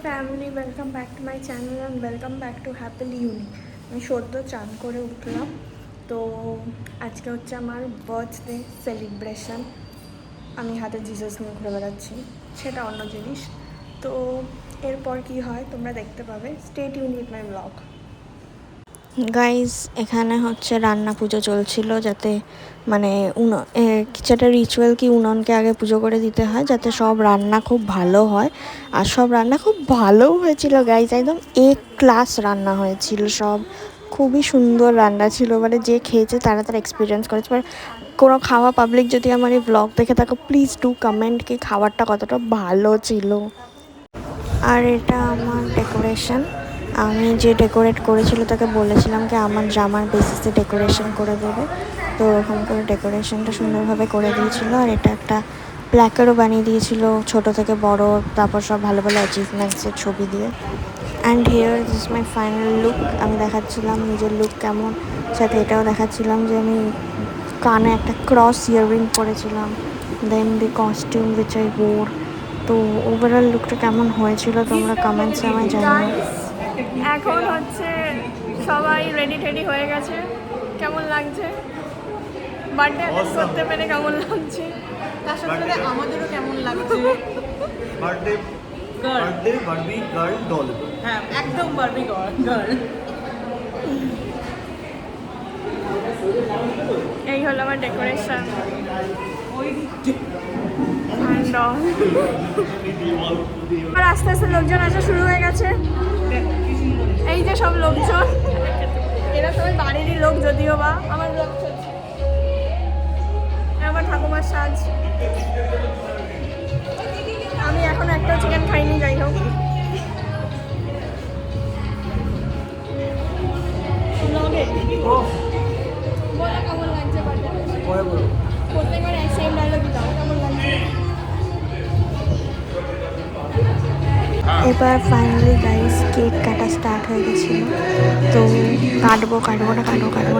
Family welcome back to my channel and welcome back to happily unique. আমি সদ্য চান করে উঠলাম। তো আজকে হচ্ছে আমার বার্থডে সেলিব্রেশন। আমি হাতে জিসাস নিয়ে ঘুরে বেড়াচ্ছি, সেটা অন্য জিনিস। তো এরপর কি হয় তোমরা দেখতে পাবে। Stay tune with my blog. Guys, এখানে হচ্ছে রান্না পুজো চলছিল, যাতে মানে কিছু একটা রিচুয়াল কি উনুনকে আগে পুজো করে দিতে হয় যাতে সব রান্না খুব ভালো হয়। আর সব রান্না খুব ভালোও হয়েছিল গাইজ, একদম ক্লাস রান্না হয়েছিল, সব খুবই সুন্দর রান্না ছিল। মানে যে খেয়েছে তারা তার এক্সপিরিয়েন্স করেছে। মানে কোনো খাওয়া পাবলিক যদি আমার এই ব্লগ দেখে থাকো, প্লিজ ডু কমেন্ট কি খাবারটা কতটা ভালো ছিল। আর এটা আমার ডেকোরেশন। আমি যে ডেকোরেট করেছিল তাকে বলেছিলাম কি আমার জামার বেসিসে ডেকোরেশন করে দেবে, তো ওরকম করে ডেকোরেশনটা সুন্দরভাবে করে দিয়েছিল। আর এটা একটা প্ল্যাকারও বানিয়ে দিয়েছিল, ছোট থেকে বড়, তারপর সব ভালো ভালো অ্যাচিভমেন্টসের ছবি দিয়ে। And here this my final look. আমি দেখাচ্ছিলাম নিজের লুক কেমন, সাথে এটাও দেখাচ্ছিলাম যে আমি কানে একটা ক্রস ইয়াররিং পরেছিলাম, দেন দি কস্টিউম উইচ আই ওর। তো ওভারঅল লুকটা কেমন হয়েছিল তোমরা কমেন্টসে আমায় জানিও। এখন হচ্ছে সবাই রেডি টেডি হয়ে গেছে। কেমন লাগছে বার্থডে করতে পেরে? কেমন লাগছে? তার সাথে আমাদেরও কেমন লাগছে। Birthday Barbie girl doll. হ্যাঁ, একদম বারবি গার্ল। এই হলো আমার ডেকোরেশন। আর আস্তে আস্তে লোকজন আসা শুরু হয়ে গেছে। এই যে সব লোকজন, এরা সবাই বাড়িরই লোক, যদিও বা আমার ব্লগ চলছে। আমার ঠাকুমার সাজ। আমি এখন একটা চিকেন খাইনি, যাই হোক। বলো কেমন লাগছে বার্থডে? প্রত্যেকবার সেম ডায়লগই দাও, কেমন লাগছে? এবার ফাইনালি গাইস কেক কাটা স্টার্ট হয়ে গেছিলো। তো কাটবো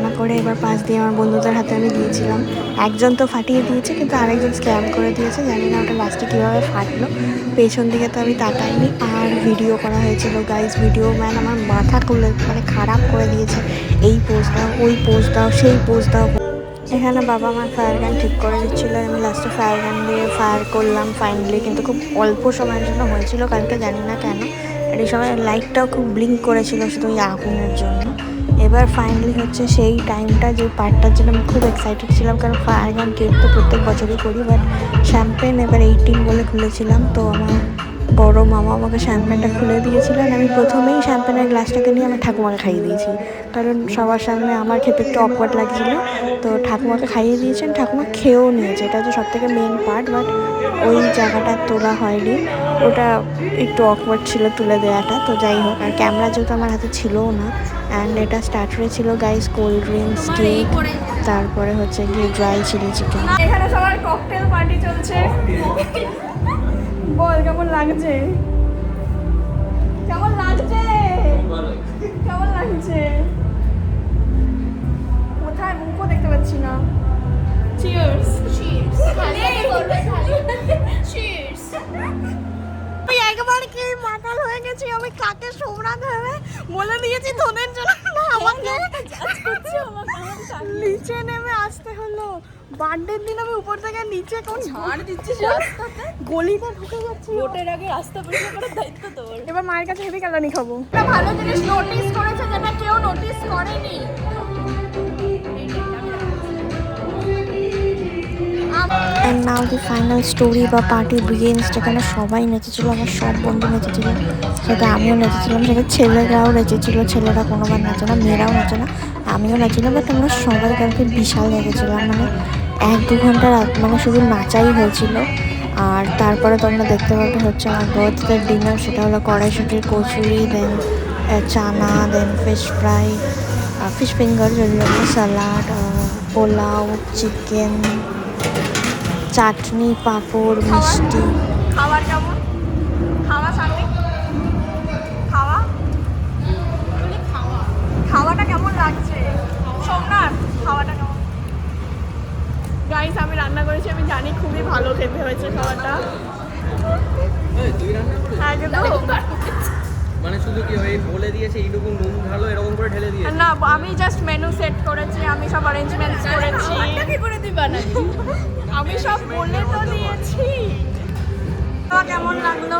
না করে এবার পাশ দিয়ে আমার বন্ধুদের হাতে আমি দিয়েছিলাম। একজন তো ফাটিয়ে দিয়েছে, কিন্তু আরেকজন স্ক্যাম করে দিয়েছে, জানি না ওটা লাস্টে কীভাবে ফাটলো। পেছন দিকে তো আমি তাকাইনি। আর ভিডিও করা হয়েছিল গাইস, ভিডিও ম্যান আমার মাথা খুলে মানে খারাপ করে দিয়েছে। এই পোজ দাও, ওই পোজ দাও, সেই পোজ দাও। এখানে বাবা আমার ফায়ার গান ঠিক করে দিচ্ছিলো, আমি লাস্টে ফায়ার গান দিয়ে ফায়ার করলাম ফাইনালি, কিন্তু খুব অল্প সময়ের জন্য হয়েছিল কালকে, জানি না কেন। আর এই সময় লাইটটাও খুব ব্লিঙ্ক করেছিল শুধু ওই আগুনের জন্য। এবার ফাইনালি হচ্ছে সেই টাইমটা, যে পার্টটার জন্য আমি খুব এক্সাইটেড ছিলাম, কারণ ফায়ার গান কেক তো প্রত্যেক বছরই করি, বাট শ্যাম্পেন এবার 18 বলে খুলেছিলাম। তো আমার বড় মামা আমাকে শ্যাম্পেনটা খুলে দিয়েছিলেন। আমি প্রথমেই শ্যাম্পেনের গ্লাসটাকে নিয়ে আমার ঠাকুমাকে খাইয়ে দিয়েছি, কারণ সবার সামনে আমার খেতে একটু অকওয়ার্ড লাগছিলো। তো ঠাকুমাকে খাইয়ে দিয়েছেন, ঠাকুমা খেয়েও নিয়েছে, এটা হচ্ছে সবথেকে মেন পার্ট। বাট ওই জায়গাটা তোলা হয়নি, ওটা একটু অকওয়ার্ড ছিল তুলে দেওয়াটা। তো যাই হোক, আর ক্যামেরা যেহেতু আমার হাতে ছিলও না। অ্যান্ড এটা স্টার্টারে ছিল গাইস কোল্ড ড্রিঙ্কস, কেক, তারপরে হচ্ছে গিয়ে ড্রাই চিলি চিকেন। এখানে সবার ককটেল পার্টি চলছে। বল কেমন লাগছে? কেমন লাগছে? কেমন লাগছে? কোথায় মুখও দেখতে পাচ্ছি না। চিয়ার্স। চিয়ার্স। আমি একবার কি মাতাল হয়ে গেছি, আমি কাকে সোমরাত হবে বলে দিয়েছি তোদের জন্য না, আমাকে নিচে নেমে আসতে হলো। বার্থডের দিন আমি উপর থেকে নিচে কোন ছাড় দিচ্ছিস রাস্তাতে, গলিতে ঢুকে যাচ্ছি। ভোটের আগে রাস্তা পরিষ্কার করার দায়িত্ব তোর। এবার মায়ের কাছে হেভি কালানি খাবো। একটা ভালো জিনিস নোটিস করেছে যেটা কেউ নোটিস করেনি। And now the final story বা পার্টি বিগিনস, যেখানে সবাই নেচেছিল, আমার সব বন্ধু নেচেছিল, সেটা আমিও নেচেছিলাম, সেটা ছেলেরাও নেচেছিল। ছেলেরা কোনোবার নাচে না, মেয়েরাও নাচে না, আমিও নাচিলাম। বাট আমরা সবাই কালকে বিশাল নেচেছিলাম, মানে 1-2 ঘন্টা মানে শুধু নাচাই হয়েছিল। আর তারপরে তোমরা দেখতে পাবে হচ্ছে আমার বার্থডে ডিনার, সেটা হলো কড়াইশুঁটির কচুরি, দেন চানা, then fish fry, fish finger, salad, পোলাও, চিকেন, চাটনি, পাঁপড়, মিষ্টি। খাবার কেমন? খাওয়া সাথে খাওয়াটা কেমন লাগছে সোমনাথ? খাওয়াটা কেমন? গাইস, আমি রান্না করেছি, আমি জানি খুবই ভালো খেতে হয়েছে খাওয়াটা। একদম শুধু কি ওই বলে দিয়েছে এইটুকু নুন ঢালো এরকম করে ঢেলে দিয়েছে? না, আমি জাস্ট মেনু সেট করেছি, আমি সব অ্যারেঞ্জমেন্টস করেছি। কি করে দিবা না? আমি সব বলে তো দিয়েছি। তো কেমন লাগলো?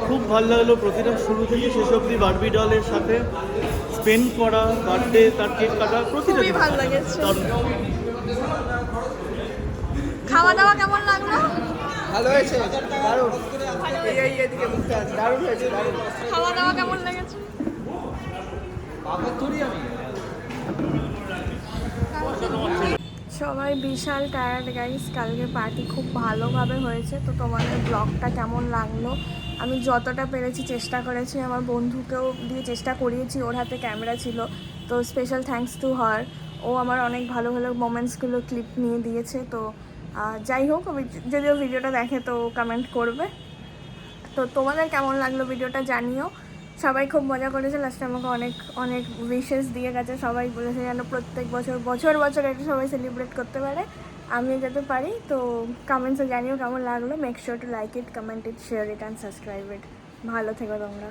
খুব ভালো লাগলো প্রতিটা শুরু থেকে শেষ অবধি বারবি ডলের সাথে স্পেন্ড করা, বার্থডে, তার কেক কাটা, প্রতিটা খুবই জিনিস। ভালো লেগেছে। দারুণ। খাওয়া দাওয়া কেমন লাগলো? ভালো হয়েছে, দারুণ। এই এদিকে মুখটা দারুণ হয়েছে, দারুণ। খাওয়া দাওয়া কেমন লেগেছে? সবাই বিশাল টায়ার্ড গাইস, কালকে পার্টি খুব ভালোভাবে হয়েছে। তো তোমাদের ব্লগটা কেমন লাগলো? আমি যতটা পেরেছি চেষ্টা করেছি, আমার বন্ধুকেও দিয়ে চেষ্টা করিয়েছি, ওর হাতে ক্যামেরা ছিল। তো স্পেশাল থ্যাঙ্কস টু হার, ও আমার অনেক ভালো ভালো মোমেন্টসগুলো ক্লিপ নিয়ে দিয়েছে। তো যাই হোক, যদিও ভিডিওটা দেখে তো কমেন্ট করবে। তো তোমাদের কেমন লাগলো ভিডিওটা জানিও। সবাই খুব মজা করেছে, লাস্টে আমাকে অনেক অনেক উইশেস দিয়ে গেছে। সবাই বলেছে যেন প্রত্যেক বছর বছর বছর এটা সবাই সেলিব্রেট করতে পারে, আমিও যেতে পারি। তো কমেন্টসে জানিও কেমন লাগলো। Make sure to like it, comment it, share it and subscribe ইট। ভালো থেকো তোমরা।